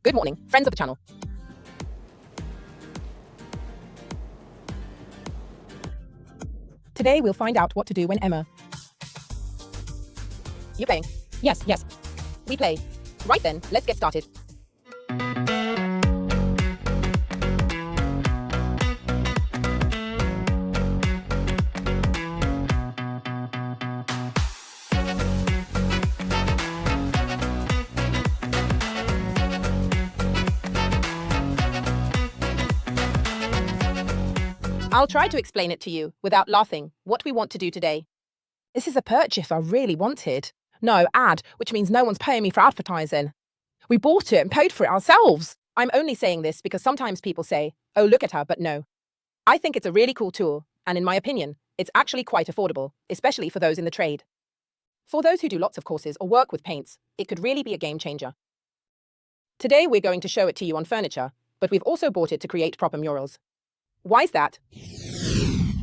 Good morning, friends of the channel. Today we'll find out what to do when Emma... You playing? Yes. We play. Right then, let's get started. I'll try to explain it to you without laughing what we want to do today. This is a purchase I really wanted. No, ad, which means no one's paying me for advertising. We bought it and paid for it ourselves. I'm only saying this because sometimes people say, oh, look at her, but no. I think it's a really cool tool, and in my opinion, it's actually quite affordable, especially for those in the trade. For those who do lots of courses or work with paints, it could really be a game changer. Today we're going to show it to you on furniture, but we've also bought it to create proper murals. Why's that?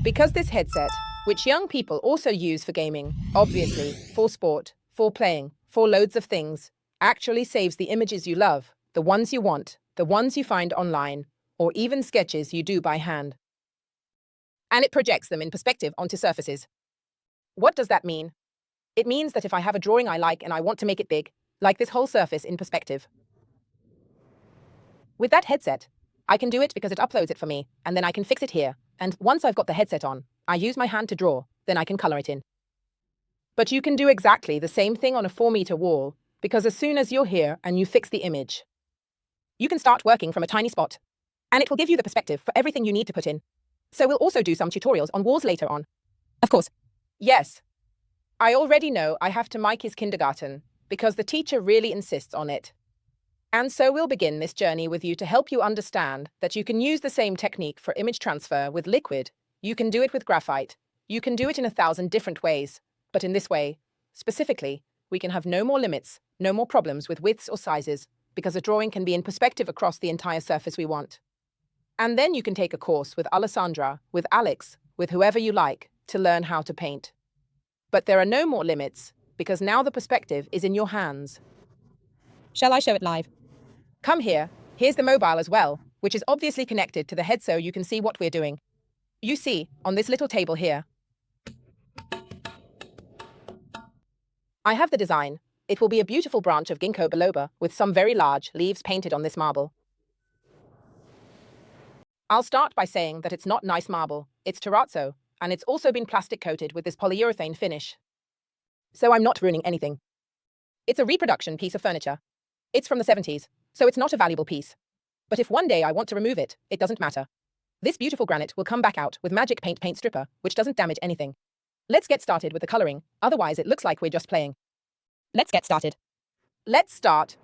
Because this headset, which young people also use for gaming, obviously, for sport, for playing, for loads of things, actually saves the images you love, the ones you want, the ones you find online, or even sketches you do by hand. And it projects them in perspective onto surfaces. What does that mean? It means that if I have a drawing I like and I want to make it big, like this whole surface in perspective. With that headset, I can do it because it uploads it for me, and then I can fix it here, and once I've got the headset on, I use my hand to draw, then I can color it in. But you can do exactly the same thing on a 4-meter wall, because as soon as you're here and you fix the image, you can start working from a tiny spot, and it will give you the perspective for everything you need to put in. So we'll also do some tutorials on walls later on. Of course. Yes. I already know I have to mic his kindergarten, because the teacher really insists on it. And so we'll begin this journey with you to help you understand that you can use the same technique for image transfer with liquid. You can do it with graphite. You can do it in 1,000 different ways. But in this way, specifically, we can have no more limits, no more problems with widths or sizes, because a drawing can be in perspective across the entire surface we want. And then you can take a course with Alessandra, with Alex, with whoever you like, to learn how to paint. But there are no more limits, because now the perspective is in your hands. Shall I show it live? Come here. Here's the mobile as well, which is obviously connected to the head so you can see what we're doing. You see, on this little table here, I have the design. It will be a beautiful branch of Ginkgo Biloba with some very large leaves painted on this marble. I'll start by saying that it's not nice marble, it's terrazzo, and it's also been plastic coated with this polyurethane finish. So I'm not ruining anything. It's a reproduction piece of furniture. It's from the 70s. So it's not a valuable piece. But if one day I want to remove it, it doesn't matter. This beautiful granite will come back out with magic paint stripper, which doesn't damage anything. Let's get started with the coloring, otherwise it looks like we're just playing. Let's get started. Let's start.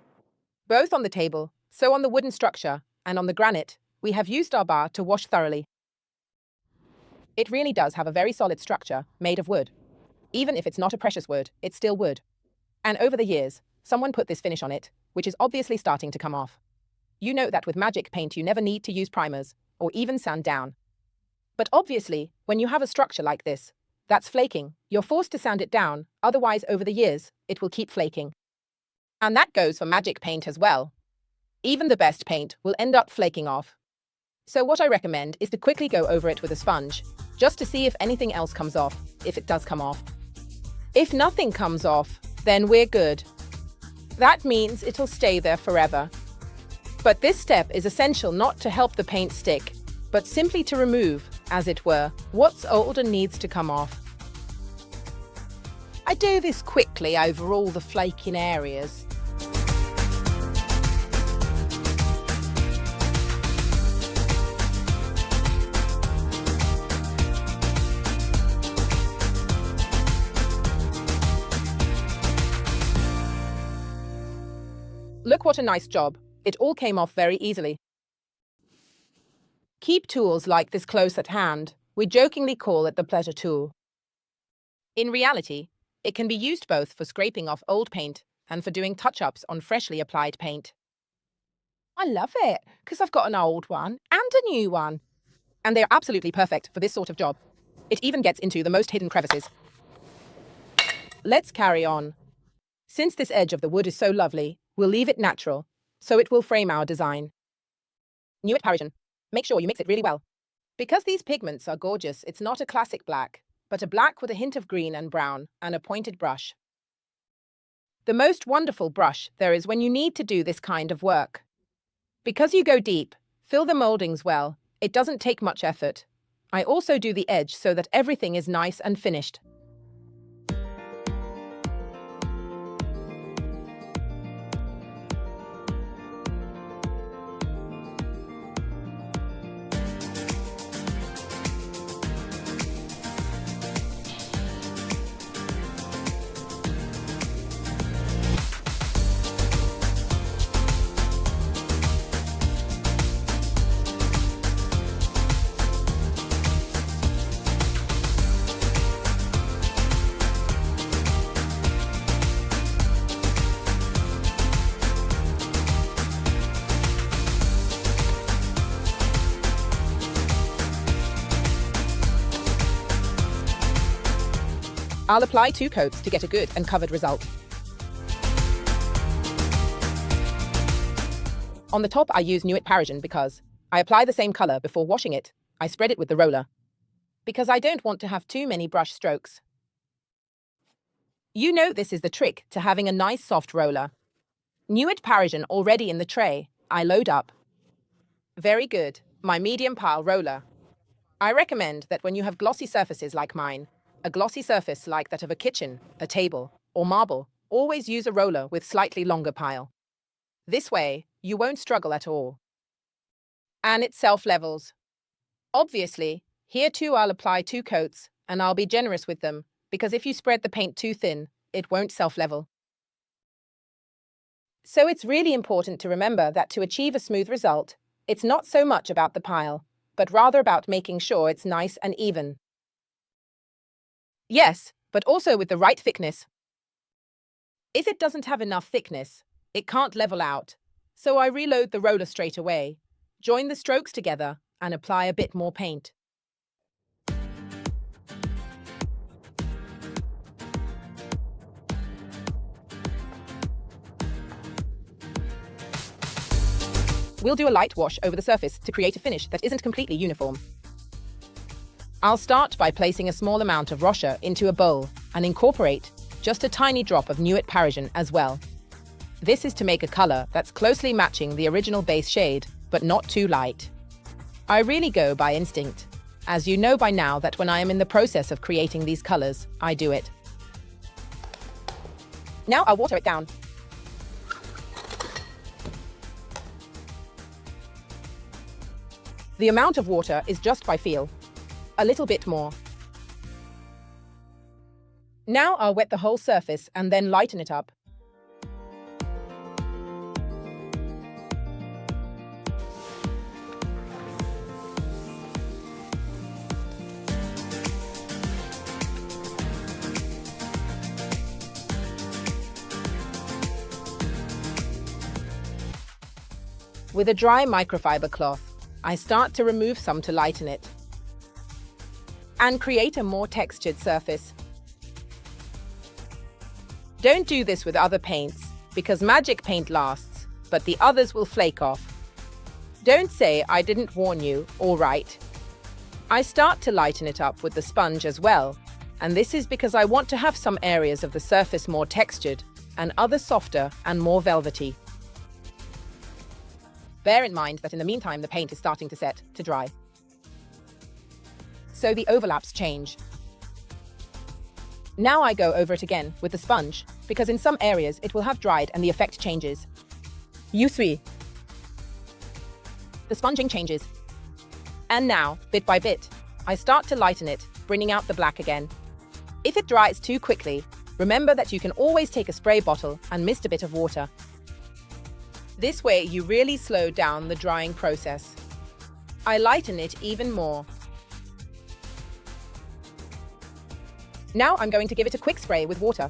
Both on the table, so on the wooden structure, and on the granite, we have used our bar to wash thoroughly. It really does have a very solid structure, made of wood. Even if it's not a precious wood, it's still wood. And over the years, someone put this finish on it, which is obviously starting to come off. You know that with magic paint you never need to use primers, or even sand down. But obviously, when you have a structure like this, that's flaking, you're forced to sand it down, otherwise over the years, it will keep flaking. And that goes for magic paint as well. Even the best paint will end up flaking off. So what I recommend is to quickly go over it with a sponge, just to see if anything else comes off, if it does come off. If nothing comes off, then we're good. That means it'll stay there forever. But this step is essential not to help the paint stick, but simply to remove, as it were, what's old and needs to come off. I do this quickly over all the flaking areas. Look what a nice job. It all came off very easily. Keep tools like this close at hand. We jokingly call it the pleasure tool. In reality, it can be used both for scraping off old paint and for doing touch-ups on freshly applied paint. I love it, because I've got an old one and a new one. And they're absolutely perfect for this sort of job. It even gets into the most hidden crevices. Let's carry on. Since this edge of the wood is so lovely, we'll leave it natural. so it will frame our design. Nuit Parisienne. Make sure you mix it really well. Because these pigments are gorgeous, it's not a classic black, but a black with a hint of green and brown and a pointed brush. The most wonderful brush there is when you need to do this kind of work. Because you go deep, fill the moldings well, it doesn't take much effort. I also do the edge so that everything is nice and finished. I'll apply 2 coats to get a good and covered result. On the top, I use Nuit Parisienne because I apply the same color before washing it. I spread it with the roller because I don't want to have too many brush strokes. You know this is the trick to having a nice soft roller. Nuit Parisienne already in the tray, I load up. Very good, my medium pile roller. I recommend that when you have glossy surfaces like mine, a glossy surface like that of a kitchen, a table, or marble, always use a roller with slightly longer pile. This way, you won't struggle at all. And it self-levels. Obviously, here too I'll apply 2 coats, and I'll be generous with them, because if you spread the paint too thin, it won't self-level. So it's really important to remember that to achieve a smooth result, it's not so much about the pile, but rather about making sure it's nice and even. Yes, but also with the right thickness. If it doesn't have enough thickness, it can't level out. So I reload the roller straight away, join the strokes together, and apply a bit more paint. We'll do a light wash over the surface to create a finish that isn't completely uniform. I'll start by placing a small amount of Rocher into a bowl and incorporate just a tiny drop of Nuit Parisienne as well. This is to make a color that's closely matching the original base shade, but not too light. I really go by instinct, as you know by now that when I am in the process of creating these colors, I do it. Now I'll water it down. The amount of water is just by feel. A little bit more. Now I'll wet the whole surface and then lighten it up. With a dry microfiber cloth, I start to remove some to lighten it and create a more textured surface. Don't do this with other paints, because magic paint lasts, but the others will flake off. Don't say I didn't warn you, all right. I start to lighten it up with the sponge as well, and this is because I want to have some areas of the surface more textured and others softer and more velvety. Bear in mind that in the meantime the paint is starting to set to dry, so the overlaps change. Now I go over it again with the sponge, because in some areas it will have dried and the effect changes. You see. The sponging changes. And now, bit by bit, I start to lighten it, bringing out the black again. If it dries too quickly, remember that you can always take a spray bottle and mist a bit of water. This way you really slow down the drying process. I lighten it even more. Now I'm going to give it a quick spray with water.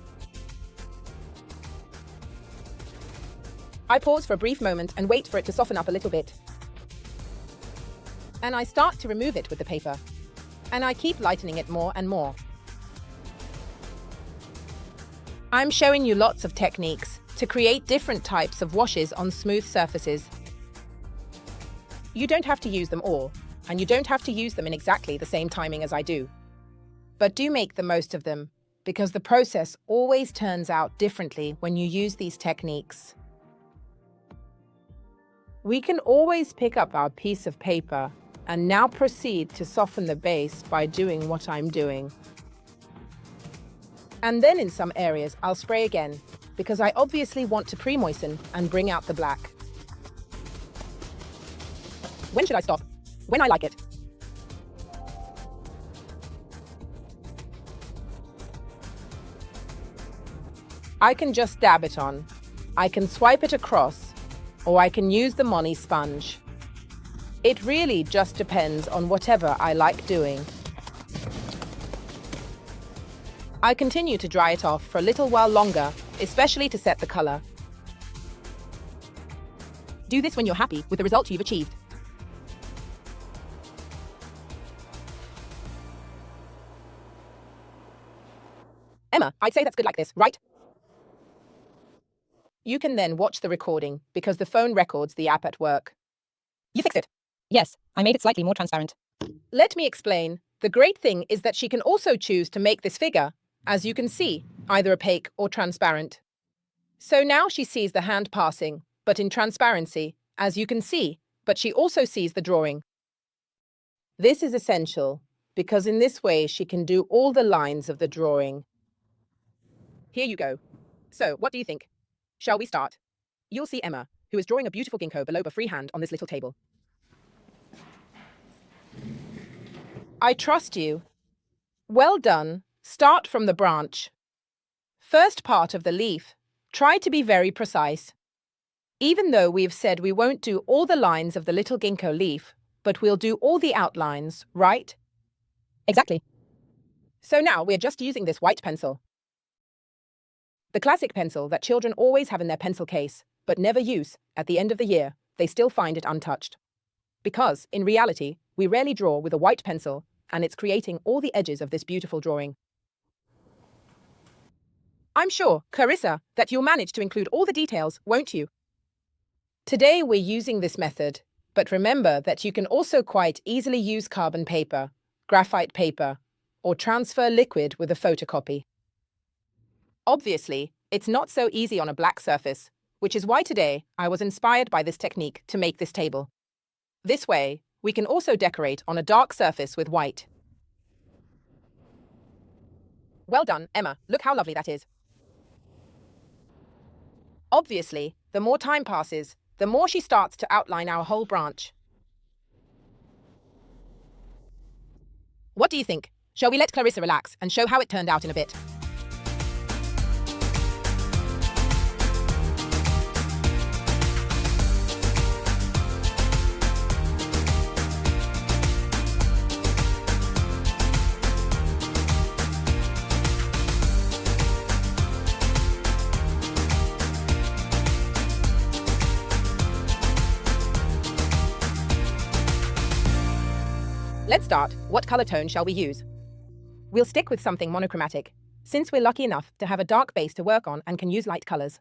I pause for a brief moment and wait for it to soften up a little bit. And I start to remove it with the paper. And I keep lightening it more and more. I'm showing you lots of techniques to create different types of washes on smooth surfaces. You don't have to use them all, and you don't have to use them in exactly the same timing as I do. But do make the most of them, because the process always turns out differently when you use these techniques. We can always pick up our piece of paper and now proceed to soften the base by doing what I'm doing. And then in some areas, I'll spray again, because I obviously want to pre-moisten and bring out the black. When should I stop? When I like it. I can just dab it on. I can swipe it across, or I can use the Money sponge. It really just depends on whatever I like doing. I continue to dry it off for a little while longer, especially to set the color. Do this when you're happy with the result you've achieved. Emma, I'd say that's good like this, right? You can then watch the recording because the phone records the app at work. You fixed it. Yes, I made it slightly more transparent. Let me explain. The great thing is that she can also choose to make this figure, as you can see, either opaque or transparent. So now she sees the hand passing, but in transparency, as you can see, but she also sees the drawing. This is essential, because in this way she can do all the lines of the drawing. Here you go. So, what do you think? Shall we start? You'll see Emma, who is drawing a beautiful Ginkgo Biloba freehand on this little table. I trust you. Well done. Start from the branch. First part of the leaf. Try to be very precise. Even though we've said we won't do all the lines of the little ginkgo leaf, but we'll do all the outlines, right? Exactly. So now we're just using this white pencil. The classic pencil that children always have in their pencil case, but never use. At the end of the year, they still find it untouched. Because, in reality, we rarely draw with a white pencil, and it's creating all the edges of this beautiful drawing. I'm sure, Clarissa, that you'll manage to include all the details, won't you? Today we're using this method, but remember that you can also quite easily use carbon paper, graphite paper, or transfer liquid with a photocopy. Obviously, it's not so easy on a black surface, which is why today I was inspired by this technique to make this table. This way, we can also decorate on a dark surface with white. Well done, Emma. Look how lovely that is. Obviously, the more time passes, the more she starts to outline our whole branch. What do you think? Shall we let Clarissa relax and show how it turned out in a bit? Let's start. What color tone shall we use? We'll stick with something monochromatic, since we're lucky enough to have a dark base to work on and can use light colors.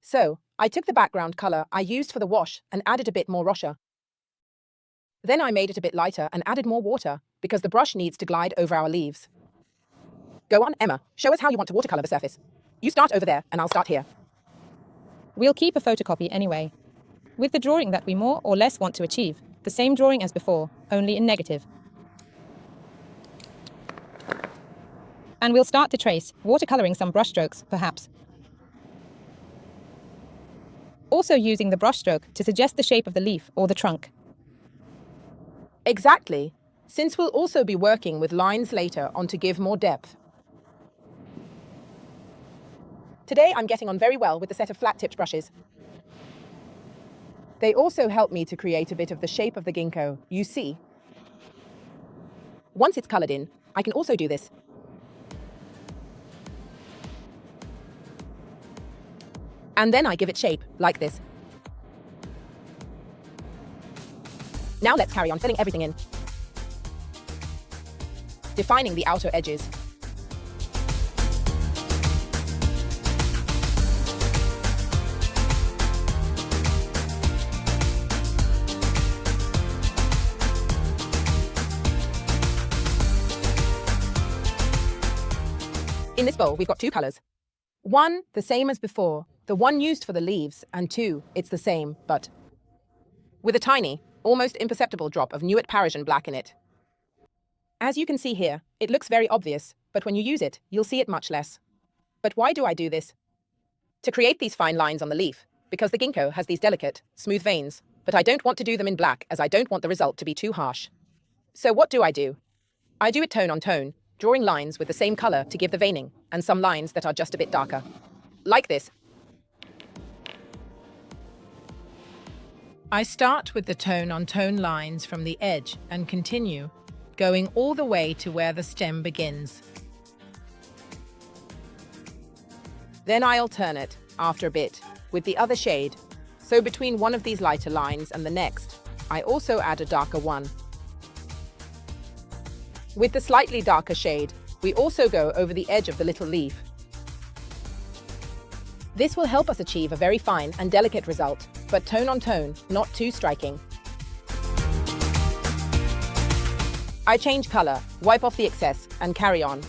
So, I took the background color I used for the wash and added a bit more Rocher. Then I made it a bit lighter and added more water, because the brush needs to glide over our leaves. Go on, Emma. Show us how you want to watercolor the surface. You start over there, and I'll start here. We'll keep a photocopy anyway. With the drawing that we more or less want to achieve, the same drawing as before, only in negative. And we'll start to trace, watercoloring some brushstrokes, perhaps. Also using the brushstroke to suggest the shape of the leaf or the trunk. Exactly, since we'll also be working with lines later on to give more depth. Today I'm getting on very well with the set of flat-tipped brushes. They also help me to create a bit of the shape of the ginkgo, you see. Once it's colored in, I can also do this. And then I give it shape, like this. Now let's carry on filling everything in. Defining the outer edges. In this bowl, we've got 2 colors. 1, the same as before, the one used for the leaves, and 2, it's the same, but with a tiny, almost imperceptible drop of Nuit Parisienne black in it. As you can see here, it looks very obvious, but when you use it, you'll see it much less. But why do I do this? To create these fine lines on the leaf, because the ginkgo has these delicate, smooth veins, but I don't want to do them in black as I don't want the result to be too harsh. So what do? I do it tone on tone, drawing lines with the same color to give the veining, and some lines that are just a bit darker. Like this. I start with the tone on tone lines from the edge and continue, going all the way to where the stem begins. Then I alternate, after a bit, with the other shade, so between one of these lighter lines and the next, I also add a darker one. With the slightly darker shade, we also go over the edge of the little leaf. This will help us achieve a very fine and delicate result, but tone on tone, not too striking. I change color, wipe off the excess, and carry on.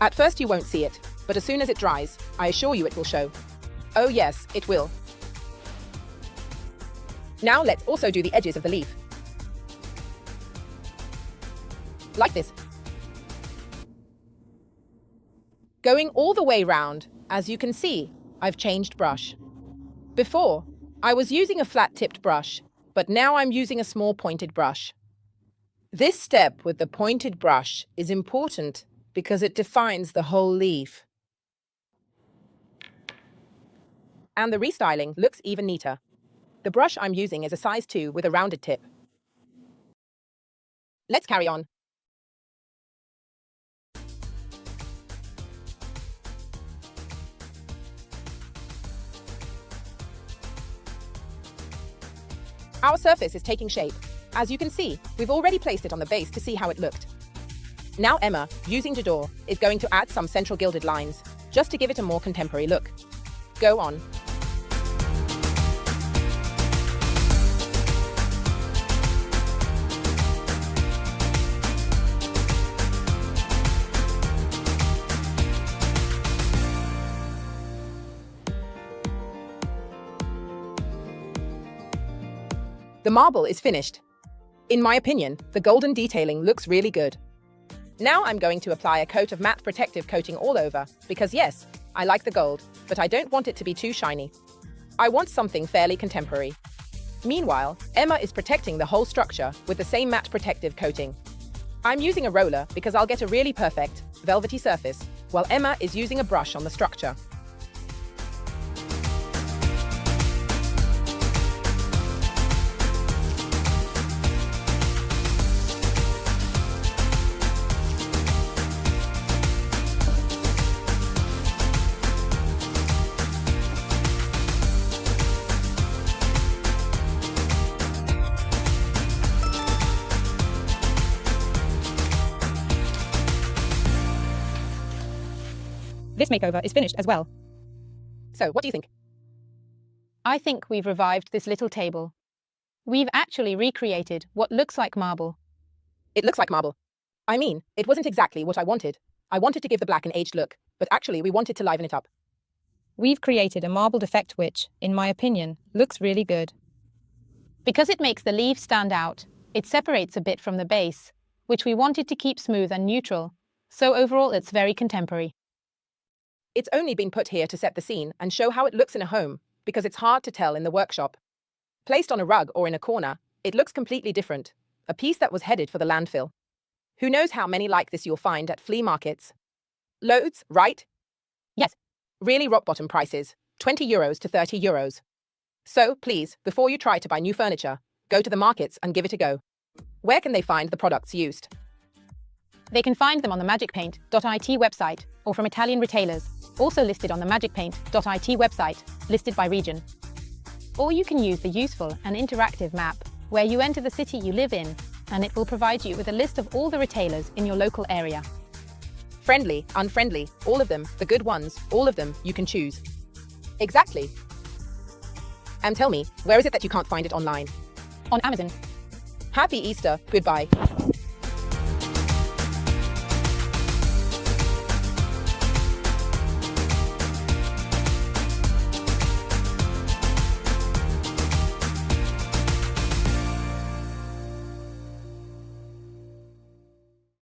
At first you won't see it, but as soon as it dries, I assure you it will show. Oh yes, it will. Now let's also do the edges of the leaf. Like this. Going all the way round, as you can see, I've changed brush. Before, I was using a flat-tipped brush, but now I'm using a small pointed brush. This step with the pointed brush is important because it defines the whole leaf. And the restyling looks even neater. The brush I'm using is a size 2 with a rounded tip. Let's carry on. Our surface is taking shape. As you can see, we've already placed it on the base to see how it looked. Now Emma, using Ginkgo, is going to add some central gilded lines, just to give it a more contemporary look. Go on. The marble is finished. In my opinion, the golden detailing looks really good. Now I'm going to apply a coat of matte protective coating all over, because yes, I like the gold, but I don't want it to be too shiny. I want something fairly contemporary. Meanwhile, Emma is protecting the whole structure with the same matte protective coating. I'm using a roller because I'll get a really perfect, velvety surface, while Emma is using a brush on the structure. This makeover is finished as well. So, what do you think? I think we've revived this little table. We've actually recreated what looks like marble. It looks like marble. I mean, it wasn't exactly what I wanted. I wanted to give the black an aged look, but actually we wanted to liven it up. We've created a marbled effect which, in my opinion, looks really good. Because it makes the leaves stand out, it separates a bit from the base, which we wanted to keep smooth and neutral, so overall it's very contemporary. It's only been put here to set the scene and show how it looks in a home, because it's hard to tell in the workshop. Placed on a rug or in a corner, it looks completely different, a piece that was headed for the landfill. Who knows how many like this you'll find at flea markets? Loads, right? Yes. Really rock-bottom prices, €20 to €30. So, please, before you try to buy new furniture, go to the markets and give it a go. Where can they find the products used? They can find them on the magicpaint.it website or from Italian retailers, also listed on the magicpaint.it website, listed by region. Or you can use the useful and interactive map, where you enter the city you live in, and it will provide you with a list of all the retailers in your local area. Friendly, unfriendly, all of them, the good ones, all of them, you can choose. Exactly. And tell me, where is it that you can't find it online? On Amazon. Happy Easter, goodbye.